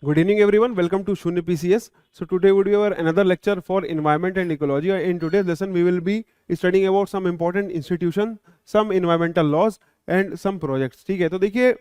Good evening everyone, welcome to Shunya PCS. So today would be our another lecture for environment and ecology. In today's lesson we will be studying about some important institution, some environmental laws and some projects. ठीक है, तो देखिए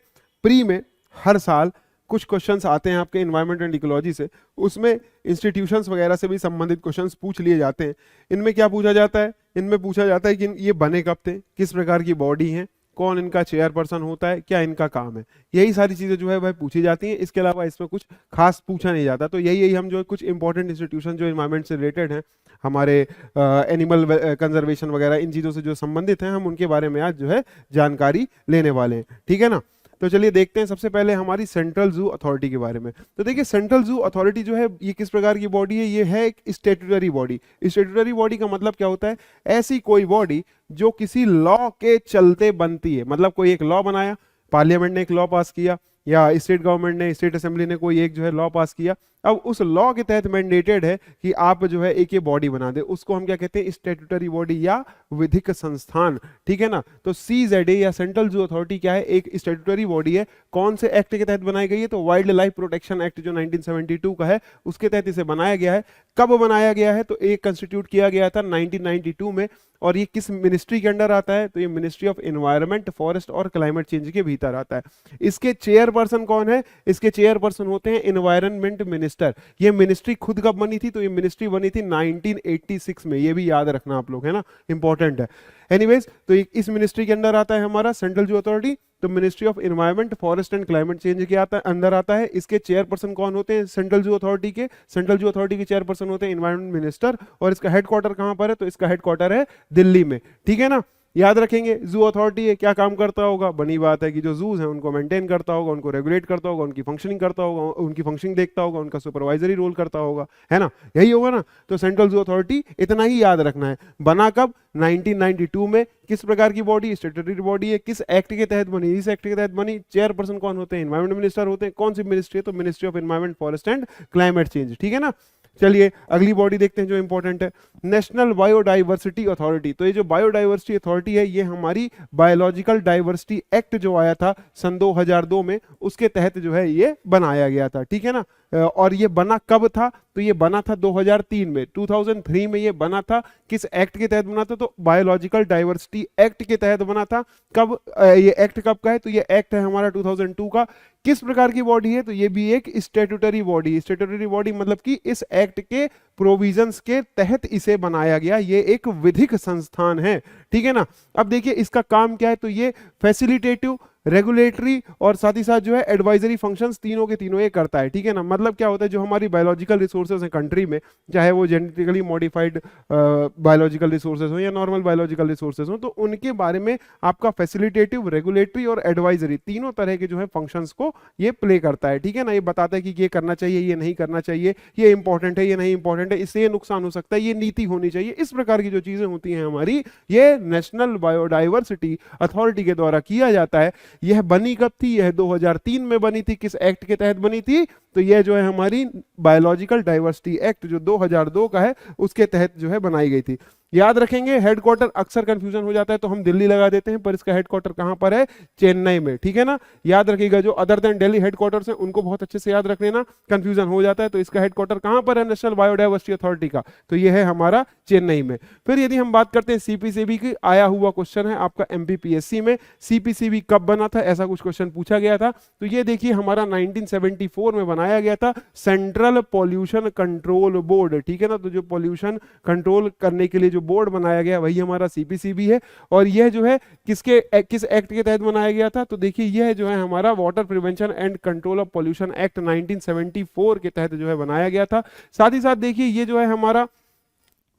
pre में हर साल कुछ questions आते हैं आपके environment and ecology से, उसमें इंस्टीट्यूशंस वगैरह से भी संबंधित क्वेश्चंस पूछ लिए जाते हैं। इनमें क्या पूछा जाता है, इनमें पूछा जाता है कि ये बने कब थे, किस प्रकार की बॉडी है, कौन इनका चेयरपर्सन होता है, क्या इनका काम है, यही सारी चीजें जो है वह पूछी जाती हैं। इसके अलावा इसमें कुछ खास पूछा नहीं जाता। तो यही हम जो कुछ इंपॉर्टेंट इंस्टीट्यूशन जो एनवायरनमेंट से रिलेटेड हैं, हमारे एनिमल कंजर्वेशन वगैरह इन चीज़ों से जो संबंधित हैं, हम उनके बारे में आज जो है जानकारी लेने वाले हैं। ठीक है ना, तो चलिए देखते हैं सबसे पहले हमारी सेंट्रल जू अथॉरिटी के बारे में। तो देखिए सेंट्रल जू अथॉरिटी जो है ये किस प्रकार की बॉडी है, ये है एक स्टैट्यूटरी बॉडी। स्टैट्यूटरी बॉडी का मतलब क्या होता है, ऐसी कोई बॉडी जो किसी लॉ के चलते बनती है। मतलब कोई एक लॉ बनाया, पार्लियामेंट ने एक लॉ पास किया या स्टेट गवर्नमेंट ने, स्टेट असेंबली ने कोई एक जो है लॉ पास किया, अब उस लॉ के तहत मैंडेटेड है कि आप जो है एक ये बॉडी बना दे, उसको हम क्या कहते हैं, स्टैट्यूटरी बॉडी या विधिक संस्थान। ठीक है ना, तो CZA या सेंट्रल जू अथॉरिटी क्या है, एक स्टैट्यूटरी बॉडी है। कौन से एक्ट के तहत बनाई गई है, तो वाइल्ड लाइफ प्रोटेक्शन एक्ट जो 1972 का है उसके तहत इसे बनाया गया है। कब बनाया गया है, तो एक कंस्टिट्यूट किया गया था 1992 में। और ये किस मिनिस्ट्री के अंडर आता है, तो ये मिनिस्ट्री ऑफ एनवायरनमेंट, फॉरेस्ट और क्लाइमेट चेंज के भीतर आता है। इसके चेयरपर्सन कौन है, इसके चेयरपर्सन होते हैं एनवायरनमेंट मिनिस्टर। ये मिनिस्ट्री खुद कब बनी थी, तो ये मिनिस्ट्री बनी थी 1986 में, ये भी याद रखना आप लोग, है ना, इंपॉर्टेंट है। एनीवेज, तो इस मिनिस्ट्री के अंदर आता है हमारा सेंट्रल जू अथॉरिटी। तो ministry of environment, forest and climate change के अंदर आता है। इसके चेयरपर्सन कौन होते हैं, सेंट्रल जू अथॉरिटी के, सेंट्रल जू अथॉरिटी के चेयरपर्सन होते हैं एनवायरनमेंट मिनिस्टर। और इसका हेडक्वार्टर कहां पर है, तो इसका हेडक्वार्टर है दिल्ली में। ठीक है ना, याद रखेंगे। जू अथॉरिटी है, क्या काम करता होगा, बनी बात है कि जो जूज हैं उनको मेंटेन करता होगा, उनको रेगुलेट करता होगा, उनकी फंक्शनिंग करता होगा, उनकी फंक्शनिंग देखता होगा, उनका सुपरवाइजरी रोल करता होगा, है ना, यही होगा ना। तो सेंट्रल जू अथॉरिटी इतना ही याद रखना है। बना कब, 1992 में। किस प्रकार की बॉडी, स्टैट्यूटरी बॉडी है। किस एक्ट के तहत बनी, इस एक्ट के तहत बनी। चेयरपर्सन कौन होते हैं, एनवायरमेंट मिनिस्टर होते हैं। कौन सी मिनिस्ट्री है, तो ministry of environment, forest and climate change. ठीक है ना, चलिए अगली बॉडी देखते हैं जो इंपॉर्टेंट है, नेशनल बायोडाइवर्सिटी अथॉरिटी। तो ये जो बायोडाइवर्सिटी अथॉरिटी है, ये हमारी बायोलॉजिकल डाइवर्सिटी एक्ट जो आया था सन 2002 में, उसके तहत जो है ये बनाया गया था। ठीक है ना, और ये बना कब था, तो ये बना था 2003 में, 2003 में ये बना था। किस एक्ट के तहत बना था, तो बायोलॉजिकल डाइवर्सिटी एक्ट के तहत बना था। कब, ये एक्ट कब का है, तो ये एक्ट है हमारा 2002 का। किस प्रकार की बॉडी है, तो ये भी एक स्टैट्यूटरी बॉडी। स्टैट्यूटरी बॉडी मतलब कि इस एक्ट के प्रोविजंस के तहत इसे बनाया गया, ये एक विधिक संस्थान है। ठीक है ना, अब देखिए इसका काम क्या है, तो ये फैसिलिटेटिव, रेगुलेटरी और साथ ही साथ जो है एडवाइजरी फंक्शंस, तीनों के तीनों ये करता है। ठीक है ना, मतलब क्या होता है, जो हमारी बायोलॉजिकल रिसोर्सेज हैं कंट्री में, चाहे वो जेनेटिकली मॉडिफाइड बायोलॉजिकल रिसोर्सेज हो या नॉर्मल बायोलॉजिकल रिसोर्सेज हो, तो उनके बारे में आपका फैसिलिटेटिव, रेगुलेटरी और एडवाइजरी, तीनों तरह के जो है फंक्शंस को ये प्ले करता है। ठीक है ना, ये बताता है कि ये करना चाहिए, ये नहीं करना चाहिए, ये इंपॉर्टेंट है, ये नहीं इंपॉर्टेंट है, इससे ये नुकसान हो सकता है, ये नीति होनी चाहिए। इस प्रकार की जो चीजें होती हैं हमारी, ये नेशनल बायोडाइवर्सिटी अथॉरिटी के द्वारा किया जाता है। यह बनी कब थी, यह 2003 में बनी थी। किस एक्ट के तहत बनी थी, तो यह जो है हमारी बायोलॉजिकल डाइवर्सिटी एक्ट जो 2002 का है उसके तहत जो है बनाई गई थी। याद रखेंगे, हेडक्वार्टर अक्सर कंफ्यूजन हो जाता है तो हम दिल्ली लगा देते हैं, पर इसका हेडक्वार्टर कहां पर है, चेन्नई में। ठीक है ना, याद रखिएगा, जो अदर देन दिल्ली हेडक्वार्टर्स हैं उनको बहुत अच्छे से याद रख लेना, कंफ्यूजन हो जाता है। तो इसका हेडक्वार्टर कहां पर है, नेशनल बायोडाइवर्सिटी अथॉरिटी का, तो यह है हमारा चेन्नई में। फिर यदि हम बात करते हैं CPCB की, आया हुआ क्वेश्चन है आपका MPPSC में, CPCB कब बना था, ऐसा कुछ क्वेश्चन पूछा गया था। तो ये देखिए हमारा 1974 में बनाया गया था, सेंट्रल पॉल्यूशन कंट्रोल बोर्ड। ठीक है ना, तो जो पॉल्यूशन कंट्रोल करने के लिए जो बोर्ड बनाया गया वही हमारा CPCB है। और यह जो है किस एक्ट के तहत बनाया गया था, तो देखिए यह जो है हमारा water prevention and control of pollution act 1974 के तहत जो है बनाया गया था। साथ ही साथ देखिए ये जो है हमारा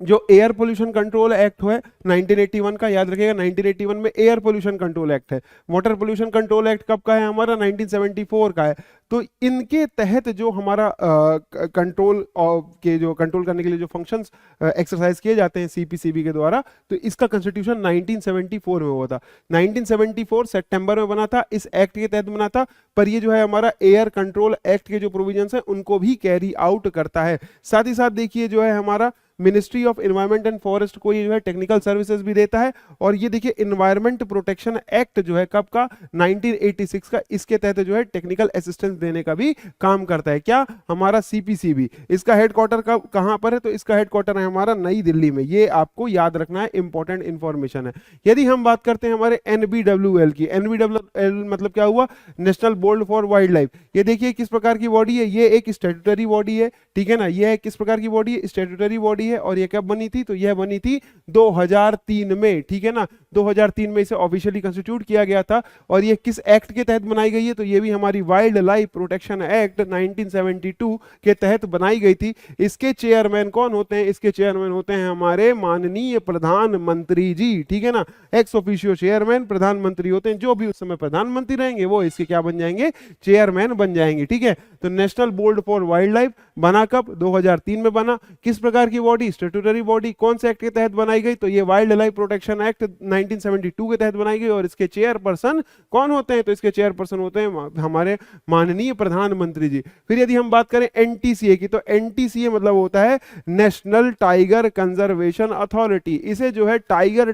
जो एयर पोल्यूशन कंट्रोल एक्ट है 1981 का, याद रखिएगा 1981 में एयर पोल्यूशन कंट्रोल एक्ट है। वाटर पोल्यूशन कंट्रोल एक्ट कब का है हमारा, 1974 का है। तो इनके तहत जो हमारा कंट्रोल के जो कंट्रोल करने के लिए जो फंक्शंस एक्सरसाइज किए जाते हैं CPCB के द्वारा, तो इसका कॉन्स्टिट्यूशन 1974 में हुआ था। 1974 सितंबर में बना था, इस एक्ट के तहत बना था। पर ये जो है हमारा एयर कंट्रोल एक्ट के जो प्रोविजंस हैं उनको भी कैरी आउट करता है। साथ ही साथ देखिए जो है हमारा ministry of environment and forest को ये जो है टेक्निकल सर्विसेज भी देता है। और ये देखिए इन्वायरमेंट प्रोटेक्शन एक्ट जो है कब का, 1986 का, इसके तहत जो है टेक्निकल असिस्टेंस देने का भी काम करता है। क्या, हमारा सीपीसीबी। इसका हेडक्वार्टर कब कहां पर है, तो इसका हेडक्वार्टर है हमारा नई दिल्ली में। ये आपको याद रखना है, इंपॉर्टेंट इंफॉर्मेशन है। यदि हम बात करते हैं हमारे एनबीडब्ल्यूएल की, एनबीडब्ल्यूएल मतलब क्या हुआ, national board for wild life. ये देखिए किस प्रकार की बॉडी है, ये एक स्टैट्यूटरी बॉडी है, ठीक है ना। ये किस प्रकार की बॉडी है, स्टैट्यूटरी बॉडी है। और ये कब बनी थी, तो यह बनी थी 2003 में, ठीक है ना। 2003 में इसे ऑफिशियली कंस्टिट्यूट किया गया था। और ये किस एक्ट के तहत बनाई गई है, तो ये भी हमारी वाइल्ड लाइफ प्रोटेक्शन एक्ट 1972 के तहत बनाई गई थी। इसके चेयरमैन कौन होते हैं, इसके चेयरमैन होते हैं हमारे माननीय प्रधानमंत्री जी, ठीक है ना। एक्स ऑफिशियो चेयरमैन प्रधानमंत्री होते हैं, जो भी उस समय प्रधानमंत्री रहेंगे वो इसके क्या बन जाएंगे, चेयरमैन बन जाएंगे, ठीक है। तो national board for wild life बना कब, 2003 में बना। किस प्रकार की बॉडी, स्टैट्यूटरी बॉडी, कौन से एक्ट के तहत बनाई गई, तो ये वाइल्ड लाइफ प्रोटेक्शन एक्ट 1972 के तहत बनाई गई। और इसके चेयरपर्सन कौन होते हैं, तो इसके चेयरपर्सन होते हैं हमारे माननीय प्रधानमंत्री जी। फिर यदि हम बात करें एनटीसीए की, तो एनटीसीए मतलब होता है नेशनल टाइगर कंजर्वेशन अथॉरिटी। इसे जो है टाइगर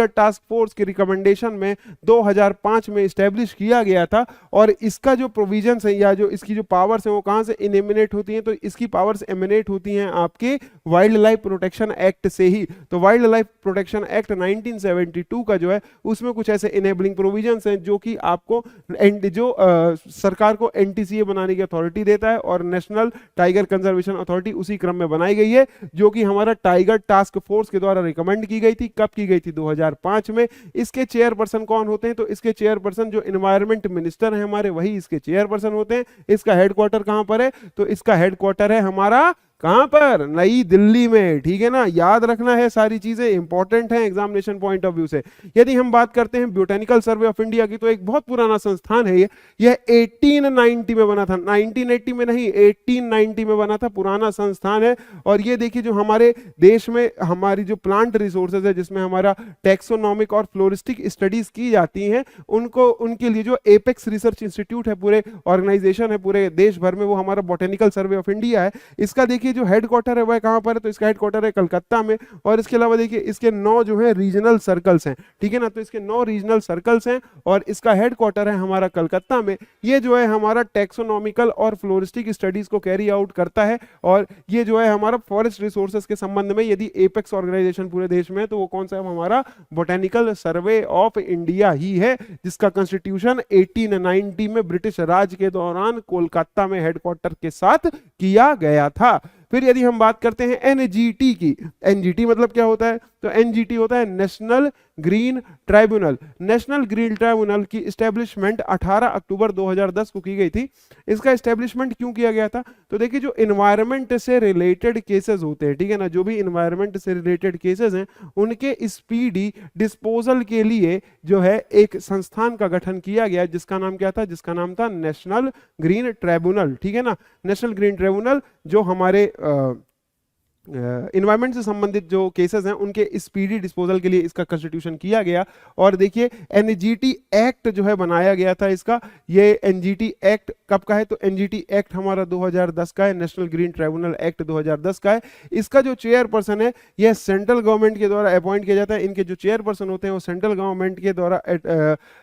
टास्क फोर्स की रिकमेंडेशन में 2005 में स्टैब्लिश किया गया था। और इसका जो प्रोविजंस है या जो इसकी जो पावर्स है वो कहां से इनेमिनेट होती हैं, तो इसकी पावर्स एमिनेट होती हैं आपके वाइल्ड लाइफ प्रोटेक्शन एक्ट से ही। तो वाइल्ड लाइफ प्रोटेक्शन एक्ट 1972 का जो है उसमें कुछ ऐसे इनेबलिंग प्रोविजंस हैं जो कि आपको सरकार को एनटीसीए बनाने की अथॉरिटी देता है। और नेशनल टाइगर कंजर्वेशन अथॉरिटी उसी क्रम में बनाई गई है, जो कि हमारा टाइगर टास्क फोर्स के द्वारा रिकमेंड की गई थी। कब की गई थी, 2005 में। इसके चेयरपर्सन कौन होते हैं, तो इसके चेयरपर्सन जो एनवायरमेंट मिनिस्टर हैं हमारे, वही इसके चेयरपर्सन होते हैं। इसका हेडक्वार्टर कहां पर है, तो इसका हेडक्वार्टर है हमारा कहां पर, नई दिल्ली में, ठीक है ना। याद रखना है, सारी चीजें इंपॉर्टेंट हैं एग्जामिनेशन पॉइंट ऑफ व्यू से। यदि हम बात करते हैं बोटेनिकल सर्वे ऑफ इंडिया की, तो एक बहुत पुराना संस्थान है यह 1890 में बना था, 1980 में नहीं, 1890 में बना था, पुराना संस्थान है। और ये देखिए जो हमारे देश में हमारी जो प्लांट रिसोर्सेज है, जिसमें हमारा टैक्सोनॉमिक और फ्लोरिस्टिक स्टडीज की जाती हैं, उनके लिए जो एपेक्स रिसर्च इंस्टीट्यूट है, पूरे ऑर्गेनाइजेशन है पूरे देश भर में, वो हमारा बोटेनिकल सर्वे ऑफ इंडिया है। इसका देखिए जो हेडक्वार्टर है वह कहां पर है, तो इसका हेडक्वार्टर है कलकत्ता में। और इसके अलावा देखिए इसके 9 जो है रीजनल सर्कल्स हैं, ठीक है ना। तो इसके 9 रीजनल सर्कल्स हैं और इसका हेडक्वार्टर है हमारा कलकत्ता में। ये जो है हमारा टैक्सोनॉमिकल और फ्लोरिस्टिक स्टडीज को कैरी आउट करता है। और ये जो है हमारा फॉरेस्ट रिसोर्सेज के संबंध में यदि एपेक्स ऑर्गेनाइजेशन पूरे देश में है, तो वो कौन सा है, हमारा बोटेनिकल सर्वे ऑफ इंडिया ही है, जिसका कॉन्स्टिट्यूशन 1890 में ब्रिटिश राज के दौरान कोलकाता में हेडक्वार्टर के साथ किया गया था। फिर यदि हम बात करते हैं एनजीटी की, एनजीटी मतलब क्या होता है, तो एनजीटी होता है national green tribunal. National green tribunal की एस्टेब्लिशमेंट 18 अक्टूबर 2010 को की गई थी। इसका एस्टेब्लिशमेंट क्यों किया गया था, तो देखिए जो इन्वायरमेंट से रिलेटेड केसेस होते हैं, ठीक है ना, जो भी इन्वायरमेंट से रिलेटेड केसेस हैं, उनके स्पीडी डिस्पोजल के लिए जो है एक संस्थान का गठन किया गया, जिसका नाम क्या था, जिसका नाम था नेशनल ग्रीन ट्राइब्यूनल, ठीक है ना। नेशनल ग्रीन ट्राइब्यूनल जो हमारे इन्वायरमेंट से संबंधित जो केसेस हैं उनके स्पीडी डिस्पोजल के लिए इसका कॉन्स्टिट्यूशन किया गया। और देखिए एनजीटी एक्ट जो है बनाया गया था इसका, ये एनजीटी एक्ट कब का है, तो एनजीटी एक्ट हमारा 2010 का है, नेशनल ग्रीन ट्राइब्यूनल एक्ट 2010 का है। इसका जो चेयरपर्सन है यह सेंट्रल गवर्नमेंट के द्वारा अपॉइंट किया जाता है। इनके जो चेयरपर्सन होते हैं वो सेंट्रल गवर्नमेंट के द्वारा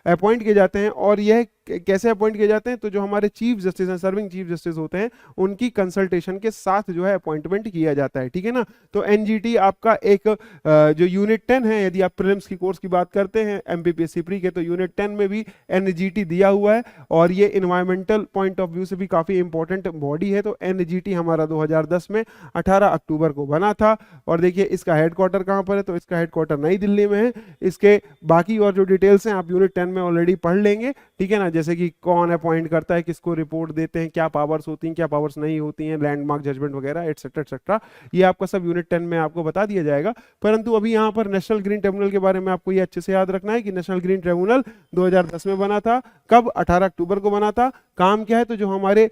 अपॉइंट किए जाते हैं। और यह कैसे अपॉइंट किए जाते हैं, तो जो हमारे चीफ जस्टिस हैं, सर्विंग चीफ जस्टिस होते हैं, उनकी कंसल्टेशन के साथ जो है अपॉइंटमेंट किया जाता है, ठीक है ना। तो एनजीटी आपका एक जो यूनिट 10 है, यदि आप प्रीलिम्स की कोर्स की बात करते हैं एमपीपीएससी प्री के, तो यूनिट 10 में भी एनजीटी दिया हुआ है। और ये इन्वायरमेंटल पॉइंट ऑफ व्यू से भी काफी इंपॉर्टेंट बॉडी है। तो एनजीटी हमारा 2010 में 18 अक्टूबर को बना था। और देखिए इसका हेडक्वार्टर कहां पर है, तो इसका हेडक्वार्टर नई दिल्ली में है। इसके बाकी और जो डिटेल्स हैं आप यूनिट 10 में ऑलरेडी पढ़ लेंगे, ठीक है ना, जैसे कि कौन अपॉइंट करता है, किसको रिपोर्ट देते हैं, क्या पावर्स होती हैं, क्या पावर्स नहीं होती हैं, लैंडमार्क जजमेंट वगैरह एटसेट्रा एटसेट्रा, ये आपका सब यूनिट 10 में आपको बता दिया जाएगा। परंतु अभी यहाँ पर नेशनल ग्रीन ट्रिब्यूनल के बारे में आपको ये अच्छे से याद रखना है कि नेशनल ग्रीन ट्रिब्यूनल 2010 में बना था। कब, 18 अक्टूबर को बना था। काम क्या है, तो जो हमारे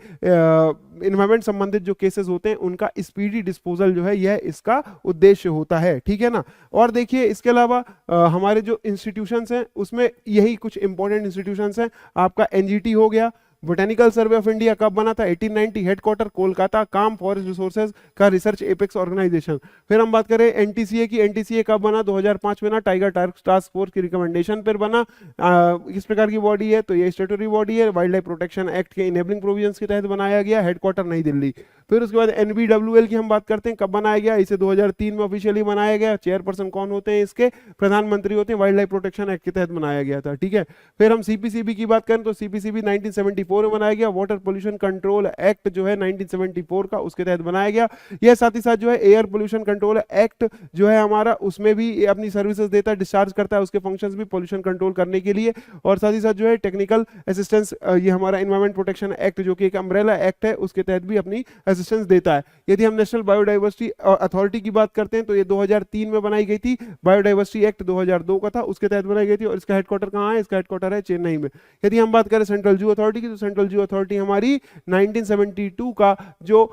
इन्वायरमेंट संबंधित जो केसेस होते हैं उनका स्पीडी डिस्पोजल जो है यह इसका उद्देश्य होता है, ठीक है ना। और देखिए इसके अलावा हमारे जो इंस्टीट्यूशंस हैं उसमें यही कुछ इंपॉर्टेंट इंस्टीट्यूशंस हैं। आपका एनजीटी हो गया, बोटेनिकल सर्वे ऑफ इंडिया कब बना था? 1890, हेडक्वार्टर कोलकाता, काम फॉरेस्ट रिसोर्सेज का रिसर्च एपेक्स ऑर्गेनाइजेशन। फिर हम बात करें एनटीसीए की, एनटीसीए कब बना? 2005 में ना, टाइगर टास्क फोर्स की रिकमेंडेशन पर बना। किस प्रकार की बॉडी है? तो ये स्टेटरी बॉडी है, वाइल्ड लाइफ प्रोटेक्शन एक्ट के इनेबलिंग प्रोविजंस के तहत बनाया गया, हेडक्वार्टर नई दिल्ली। फिर उसके बाद एनबीडब्ल्यूएल की हम बात करते हैं, कब बनाया गया? इसे 2003 में ऑफिशियली बनाया गया। चेयरपर्सन कौन होते हैं इसके? प्रधानमंत्री होते हैं, वाइल्ड लाइफ प्रोटेक्शन एक्ट के तहत बनाया गया था, ठीक है। फिर हम सीपीसीबी की बात करें तो सीपीसीबी 1974 में बनाया गया। वाटर पोल्यूशन कंट्रोल एक्ट जो है 1974 का, उसके तहत बनाया गया। यह साथ ही साथ जो है एयर पोल्यूशन कंट्रोल एक्ट जो है हमारा, उसमें भी ये अपनी सर्विसेज देता है, डिस्चार्ज करता है उसके फंक्शंस भी पोल्यूशन कंट्रोल करने के लिए। और साथ ही साथ जो है टेक्निकल असिस्टेंस, ये हमारा एनवायरमेंट प्रोटेक्शन एक्ट जो कि एक अम्ब्रेला एक्ट है, उसके तहत भी अपनी असिस्टेंस देता है। यदि हम नेशनल बायोडाइवर्सिटी अथॉरिटी की बात करते हैं तो ये 2003 में बनाई गई थी। बायोडाइवर्सिटी एक्ट 2002 का था, उसके तहत बनाई गई थी। और इसका हेडक्वार्टर कहाँ है? इसका हेडक्वार्टर है चेन्नई में। यदि हम बात करें सेंट्रल जू अथॉरिटी की, तो सेंट्रल जू अथॉरिटी हमारी 1972 का जो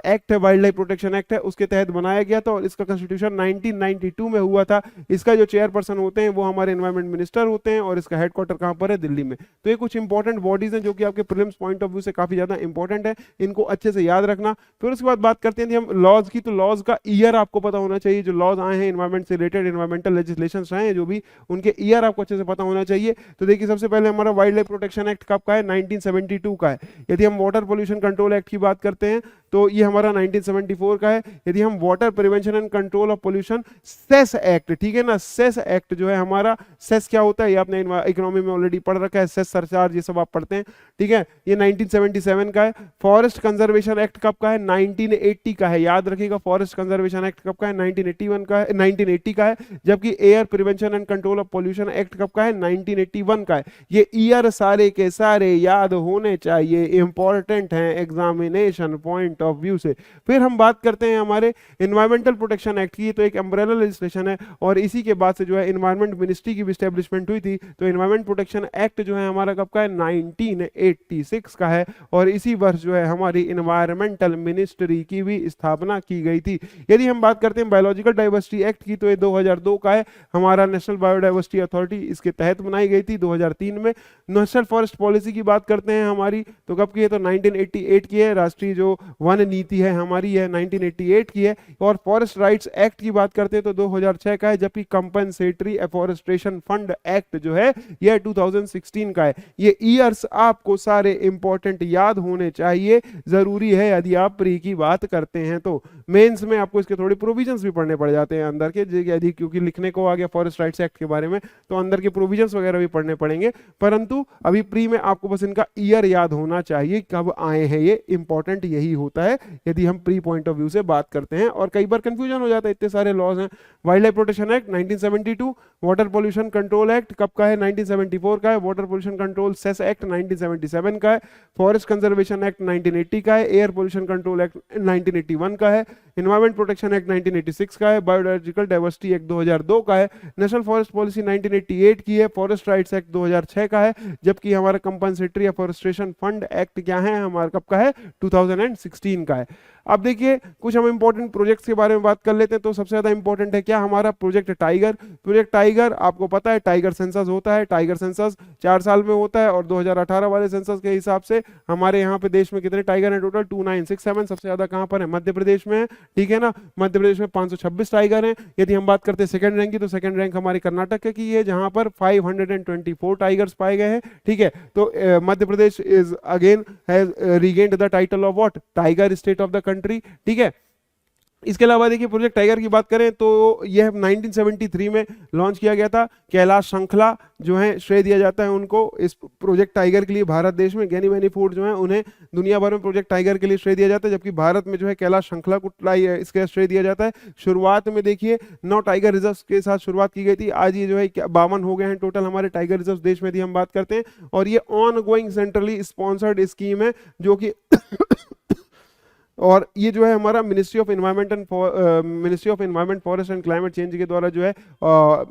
एक्ट है, वाइल्ड लाइफ प्रोटेक्शन एक्ट है, उसके तहत बनाया गया था। और इसका कंस्टिट्यूशन 1992 में हुआ था। इसका जो चेयरपर्सन होते हैं वो हमारे एनवायरमेंट मिनिस्टर होते हैं। और इसका हेडक्वार्टर कहाँ पर है? दिल्ली में। तो ये कुछ इंपॉर्टेंट बॉडीज हैं जो कि आपके प्रीलिम्स पॉइंट ऑफ व्यू से काफी ज्यादा इंपॉर्टेंट है, इनको अच्छे से याद रखना। फिर उसके बाद बात करते हैं हम लॉज की, तो लॉज का ईयर आपको पता होना चाहिए। जो लॉज आए हैं एनवायरमेंट से रिलेटेड, एनवायरमेंटल लेजिस्लेशन रहे हैं जो भी, उनके ईयर आपको अच्छे से पता होना चाहिए। तो देखिए सबसे पहले हमारा वाइल्ड लाइफ प्रोटेक्शन एक्ट कब का है? 1972 का है। यदि हम वाटर पोल्यूशन कंट्रोल एक्ट की बात करते हैं तो ये हमारा 1974 का है। यदि हम water prevention and control of pollution cess act, ठीक है ना, सेस एक्ट जो है हमारा, सेस क्या होता है ये आपने इकोनॉमी में ऑलरेडी पढ़ रखा है, सेस सरचार्ज, ये सब आप पढ़ते हैं, ठीक है। ये 1977 का है। फॉरेस्ट कंजर्वेशन एक्ट कब का है? 1980 का है, याद रखिएगा। फॉरेस्ट कंजर्वेशन एक्ट कब का है? 1981 का है, 1980 का है। जबकि air prevention and control of pollution act कब का है? 1981 का है। ये ईयर सारे के सारे याद होने चाहिए, इंपॉर्टेंट हैं एग्जामिनेशन पॉइंट ऑफ व्यू से। फिर हम बात करते हैं हमारे एनवायरमेंटल प्रोटेक्शन एक्ट की, तो एक अम्ब्रेला लेजिस्लेशन है। और इसी के बाद से जो है एनवायरमेंट मिनिस्ट्री की भी स्टैब्लिशमेंट हुई थी। तो एनवायरमेंट प्रोटेक्शन एक्ट जो है हमारा कब का है? 1986 का है। और इसी वर्ष जो है हमारी एनवायरमेंटल मिनिस्ट्री की भी स्थापना की गई थी। यदि हम बात करते हैं बायोलॉजिकल डाइवर्सिटी एक्ट की, तो ये 2002 का है। हमारा नेशनल बायोडाइवर्सिटी अथॉरिटी इसके तहत बनाई गई थी 2003 में। नेशनल फॉरेस्ट पॉलिसी की बात करते हैं हमारी, तो कब की है? तो 1988 की है। राष्ट्रीय जो वन नीति है हमारी है 1988 की है। और फॉरेस्ट राइट्स एक्ट की बात करते हैं तो 2006 का है। जबकि कंपनसेटरी एफॉरेस्ट्रेशन फंड एक्ट जो है यह 2016 का है। ये ईयर्स आपको सारे इंपॉर्टेंट याद होने चाहिए, जरूरी है यदि आप प्री की बात करते हैं तो। मेंस में आपको इसके थोड़े प्रोविजंस भी पढ़ने पड़ जाते हैं अंदर के, यदि क्योंकि लिखने को आ गया फॉरेस्ट राइट्स एक्ट के बारे में तो अंदर के प्रोविजंस वगैरह भी पढ़ने पड़ेंगे। परंतु अभी प्री में आपको बस इनका ईयर याद होना चाहिए, कब आए हैं, ये इंपॉर्टेंट यही होता है यदि हम प्री पॉइंट ऑफ व्यू से बात करते हैं। और कई बार कंफ्यूजन हो जाता है, इतने सारे लॉज हैं। Wildlife protection act 1972, water pollution control act कब का है? 1974 का है। Water pollution control cess act 1977 का है। फॉरेस्ट कंजर्वेशन एक्ट 1980 का है। एयर पोल्यूशन कंट्रोल एक्ट 1981 का है। एनवायरमेंट प्रोटेक्शन एक्ट 1986 का है। बायोलॉजिकल डाइवर्सिटी एक्ट 2002 का है। नेशनल फॉरेस्ट पॉलिसी 1988 की है। फॉरेस्ट राइट्स एक्ट 2006 का है। जबकि हमारा कंपनसेटरी एफॉरेस्ट्रेशन फंड एक्ट क्या है हमारा, कब का है? 2016 का है। अब देखिए कुछ हम इंपॉर्टेंट प्रोजेक्ट्स के बारे में बात कर लेते हैं। तो सबसे ज्यादा इंपॉर्टेंट है क्या हमारा? Project tiger. प्रोजेक्ट टाइगर आपको पता है टाइगर सेंसस होता है। टाइगर सेंसस 4 साल में होता है। और 2018 वाले सेंसस के हिसाब से हमारे यहाँ पे देश में कितने टाइगर हैं? टोटल 2967। सबसे ज्यादा कहाँ पर है? मध्य प्रदेश में है, ठीक है ना। मध्य प्रदेश में 526 टाइगर हैं। यदि हम बात करते हैं सेकंड रैंक की, तो सेकंड रैंक हमारी कर्नाटक की है जहां पर 524 टाइगर्स पाए गए हैं, ठीक है। तो Madhya Pradesh is again has regained the title of what? Tiger state of the country, ठीक है। इसके अलावा देखिए प्रोजेक्ट टाइगर की बात करें तो यह 1973 में लॉन्च किया गया था। कैलाश श्रृंखला जो है श्रेय दिया जाता है उनको इस प्रोजेक्ट टाइगर के लिए। भारत देश में गैनी मैनी फूड जो है उन्हें दुनिया भर में प्रोजेक्ट टाइगर के लिए श्रेय दिया जाता है, जबकि भारत में जो है कैलाश श्रृंखला को इसका श्रेय दिया जाता है। शुरुआत में देखिए 9 टाइगर रिजर्व के साथ शुरुआत की गई थी। आज ये जो है 52 हो गए हैं टोटल हमारे टाइगर रिजर्व देश में, यदि हम बात करते हैं। और ये on going centrally sponsored scheme है जो कि और ये जो है हमारा ministry of environment forest and climate change के द्वारा जो है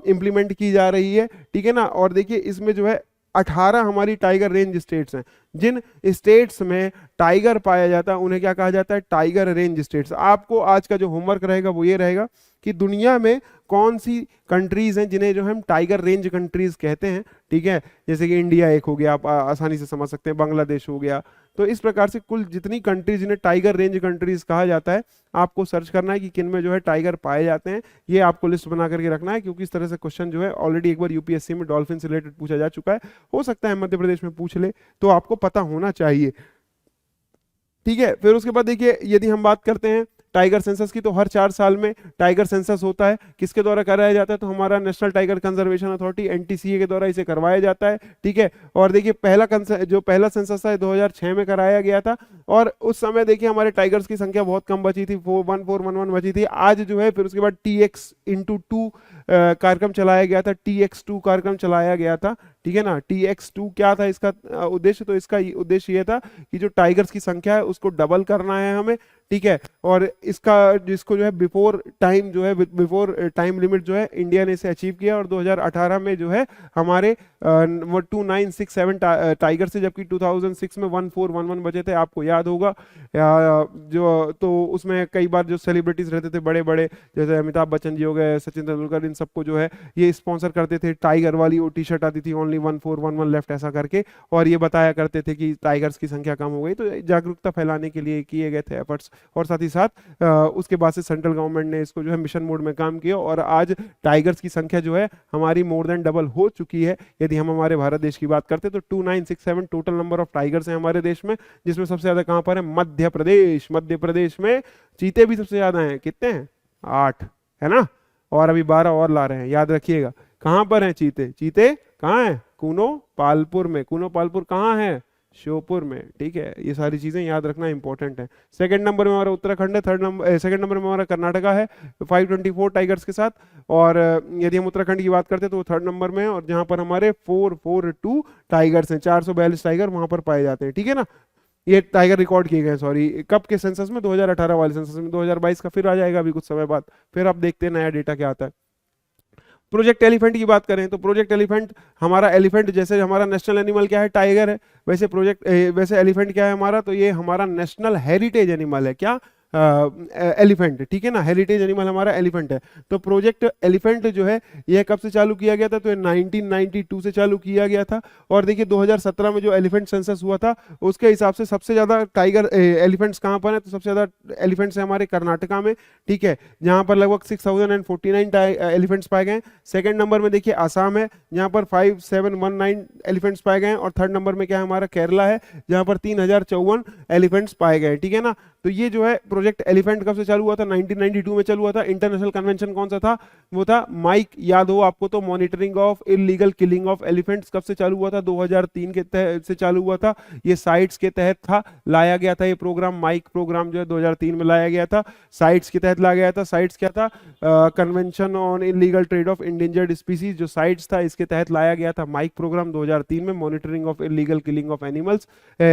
इम्प्लीमेंट की जा रही है, ठीक है ना। और देखिए इसमें जो है 18 हमारी टाइगर रेंज स्टेट्स हैं। जिन स्टेट्स में टाइगर पाया जाता है उन्हें क्या कहा जाता है, टाइगर रेंज स्टेट्स। आपको आज का जो होमवर्क रहेगा वो ये रहेगा कि दुनिया में कौन सी कंट्रीज हैं जिन्हें जो हम टाइगर रेंज कंट्रीज कहते हैं, ठीक है। जैसे कि इंडिया एक हो गया, आप आसानी से समझ सकते हैं, बांग्लादेश हो गया। तो इस प्रकार से कुल जितनी कंट्रीज जिन्हें टाइगर रेंज कंट्रीज कहा जाता है, आपको सर्च करना है कि किन में जो है टाइगर पाए जाते हैं। ये आपको लिस्ट बना करके रखना है, क्योंकि इस तरह से क्वेश्चन जो है ऑलरेडी एक बार यूपीएससी में डॉल्फिन से रिलेटेड पूछा जा चुका है, हो सकता है मध्य प्रदेश में पूछ ले, तो आपको पता होना चाहिए, ठीक है। फिर उसके बाद देखिए, यदि हम बात करते हैं टाइगर सेंसस की, तो हर 4 साल में टाइगर सेंसस होता है। किसके द्वारा कराया जाता है, तो हमारा national tiger conservation authority NTCA के द्वारा इसे करवाया जाता है, ठीक है। और देखिए जो पहला सेंसस था 2006 में कराया गया था, और उस समय देखिए हमारे टाइगर्स की संख्या बहुत कम बची थी, 1411 बची थी। आज जो है फिर उसके बाद TX×2 कार्यक्रम चलाया गया था, TX2 कार्यक्रम चलाया गया था, ठीक है ना। TX2 क्या था इसका उद्देश्य, तो इसका उद्देश्य ये था कि जो टाइगर्स की संख्या है उसको डबल करना है हमें, ठीक है। और इसका जिसको जो है बिफोर टाइम लिमिट जो है इंडिया ने इसे अचीव किया, और 2018 में जो है हमारे 2967 टाइगर से, जबकि 2006 में 1411 बचे थे, आपको याद होगा। जो तो उसमें कई बार जो सेलिब्रिटीज रहते थे बड़े बड़े, जैसे अमिताभ बच्चन जी हो गए, सचिन तेंदुलकर, इन सबको जो है ये स्पॉन्सर करते थे। टाइगर वाली वो टी शर्ट आती थी, ओनली 1411 लेफ्ट ऐसा करके, और ये बताया करते थे कि टाइगर्स की संख्या कम हो गई। तो जागरूकता फैलाने के लिए किए गए थे एफर्ट्स, और साथ ही साथ उसके बाद से सेंट्रल गवर्नमेंट ने इसको जो है मिशन मोड में काम किया, और आज टाइगर्स की संख्या जो है हमारी मोर देन डबल हो चुकी है। यदि हम हमारे भारत देश की बात करते हैं तो 2967 टोटल नंबर ऑफ टाइगर्स हैं हमारे देश में, जिसमें सबसे ज्यादा कहां पर है, मध्य प्रदेश। मध्य प्रदेश में चीते भी सबसे ज्यादा हैं, कितने हैं, 8 है ना, और अभी 12 और ला रहे हैं, याद रखिएगा। कहां पर हैं चीते, चीते कहां है, कूनो पालपुर में। कूनो पालपुर कहां है, श्योपुर में, ठीक है। ये सारी चीजें याद रखना इंपॉर्टेंट है। सेकंड नंबर में हमारा उत्तराखंड है, सेकंड नंबर में हमारा कर्नाटका है 524 टाइगर्स के साथ, और यदि हम उत्तराखंड की बात करते हैं तो वो 3rd नंबर में है, और जहां पर हमारे 442 टाइगर्स हैं, 442 टाइगर वहां पर पाए जाते हैं, ठीक है ना। ये टाइगर रिकॉर्ड किए गए, सॉरी, कब के सेंसस में, 2018 वाले सेंसस में। 2022 का फिर आ जाएगा अभी कुछ समय बाद, फिर आप देखते हैं नया डेटा क्या आता है। प्रोजेक्ट एलिफेंट की बात करें तो प्रोजेक्ट एलिफेंट, हमारा एलिफेंट जैसे हमारा नेशनल एनिमल क्या है, टाइगर है, वैसे एलिफेंट क्या है हमारा, तो ये हमारा नेशनल हेरिटेज एनिमल है। क्या, एलिफेंट, ठीक है ना, हेरिटेज एनिमल हमारा एलिफेंट है। तो प्रोजेक्ट एलिफेंट जो है यह कब से चालू किया गया था, तो 1992 से चालू किया गया था। और देखिए 2017 में जो एलिफेंट सेंसस हुआ था उसके हिसाब से सबसे ज्यादा टाइगर एलिफेंट्स कहाँ पर है, तो सबसे ज्यादा एलिफेंट्स है हमारे कर्नाटका में, ठीक है, जहां पर लगभग 6049 एलिफेंट्स पाए गए। सेकंड नंबर में देखिए आसाम है, जहां पर 5719 एलिफेंट्स पाए गए, और 3rd नंबर में क्या है हमारा केरला है, जहां पर 3054 एलिफेंट्स पाए गए, ठीक है ना। तो ये जो है प्रोजेक्ट एलिफेंट कब से चालू हुआ था, 1992 में चालू हुआ था। इंटरनेशनल कन्वेंशन कौन सा था, वो था माइक, याद हो आपको, तो monitoring of illegal killing of elephants कब से चालू हुआ था, 2003 के तहत से चालू हुआ था। ये साइट्स के तहत था, लाया गया था ये प्रोग्राम, माइक प्रोग्राम जो है 2003 में लाया गया था, साइट्स के तहत लाया गया था। साइट्स क्या था, convention on illegal trade off endangered species, जो साइट्स था इसके तहत लाया गया था माइक प्रोग्राम 2003 में, monitoring of illegal killing of animals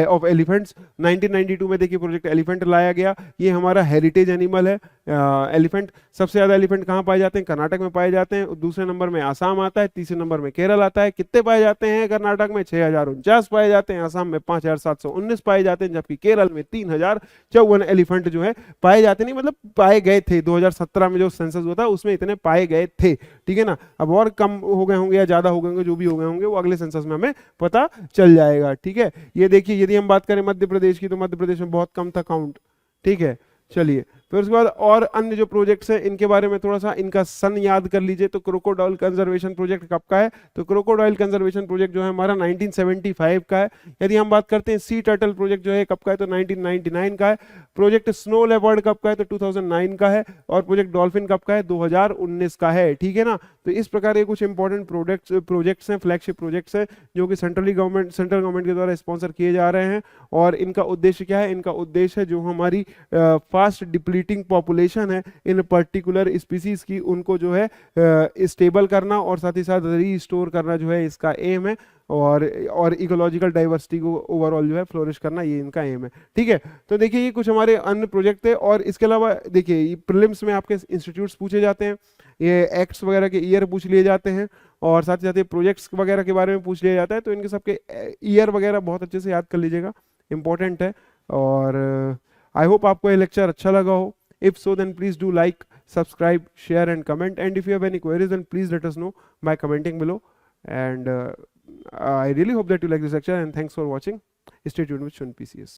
of elephants. 1992 में देखिए प्रोजेक्ट एलिफेंट लाया गया, ये हमारा हेरिटेज एनिमल है एलिफेंट। सबसे ज्यादा एलिफेंट कहाँ पाए जाते हैं, कर्नाटक में पाए जाते हैं। दूसरे नंबर में आसाम आता है, तीसरे नंबर में केरल आता है। कितने पाए जाते हैं, कर्नाटक में 6049 पाए जाते हैं, आसाम में 5719 पाए जाते हैं, जबकि केरल में 3054 एलिफेंट जो है पाए जाते नहीं, मतलब पाए गए थे। 2017 में जो सेंसस हुआ था उसमें इतने पाए गए थे, ठीक है ना। अब और कम हो गए होंगे या ज्यादा हो गए होंगे, जो भी हो गए होंगे वो अगले सेंसस में हमें पता चल जाएगा, ठीक है। ये देखिए यदि हम बात करें मध्य प्रदेश की, तो मध्य प्रदेश में बहुत कम था काउंट, ठीक है। चलिए फिर उसके बाद और अन्य जो प्रोजेक्ट्स हैं इनके बारे में थोड़ा सा इनका सन याद कर लीजिए। तो क्रोकोडाइल कंजर्वेशन प्रोजेक्ट कब का है, तो क्रोकोडाइल कंजर्वेशन प्रोजेक्ट जो है हमारा 1975 का है। यदि हम बात करते हैं सी टर्टल प्रोजेक्ट जो है कब का है, तो 1999 का है। प्रोजेक्ट स्नो लेपर्ड कब का है, तो 2009 का है। और प्रोजेक्ट डॉल्फिन कब का है, 2019 का है, ठीक है ना। तो इस प्रकार के कुछ इंपॉर्टेंट प्रोजेक्ट्स हैं, फ्लैगशिप प्रोजेक्ट्स हैं, जो कि सेंट्रल गवर्नमेंट के द्वारा स्पॉन्सर किए जा रहे हैं। और इनका उद्देश्य क्या है, इनका उद्देश्य है जो हमारी फास्ट डिप्लीटिंग पॉपुलेशन है इन पर्टिकुलर स्पीसीज की, उनको जो है स्टेबल करना और साथ ही साथ रीस्टोर करना जो है इसका एम है, और इकोलॉजिकल डाइवर्सिटी को ओवरऑल जो है फ्लोरिश करना, ये इनका एम है। ठीक है, तो देखिए ये कुछ हमारे अन्य प्रोजेक्ट थे। और इसके अलावा देखिए ये प्रीलिम्स में आपके इंस्टीट्यूट्स पूछे जाते हैं, ये एक्ट्स वगैरह के ईयर पूछ लिए जाते हैं, और साथ ही साथ ये प्रोजेक्ट्स वगैरह के बारे में पूछ लिया जाता है। तो इनके सबके ईयर वगैरह बहुत अच्छे से याद कर लीजिएगा, इंपॉर्टेंट है। और आई होप आपको ये लेक्चर अच्छा लगा हो। If so, then please do like, subscribe, share and comment. And if you have any queries, then please let us know by commenting below. And I really hope that you like this lecture, and thanks for watching. Stay tuned with Shun PCS.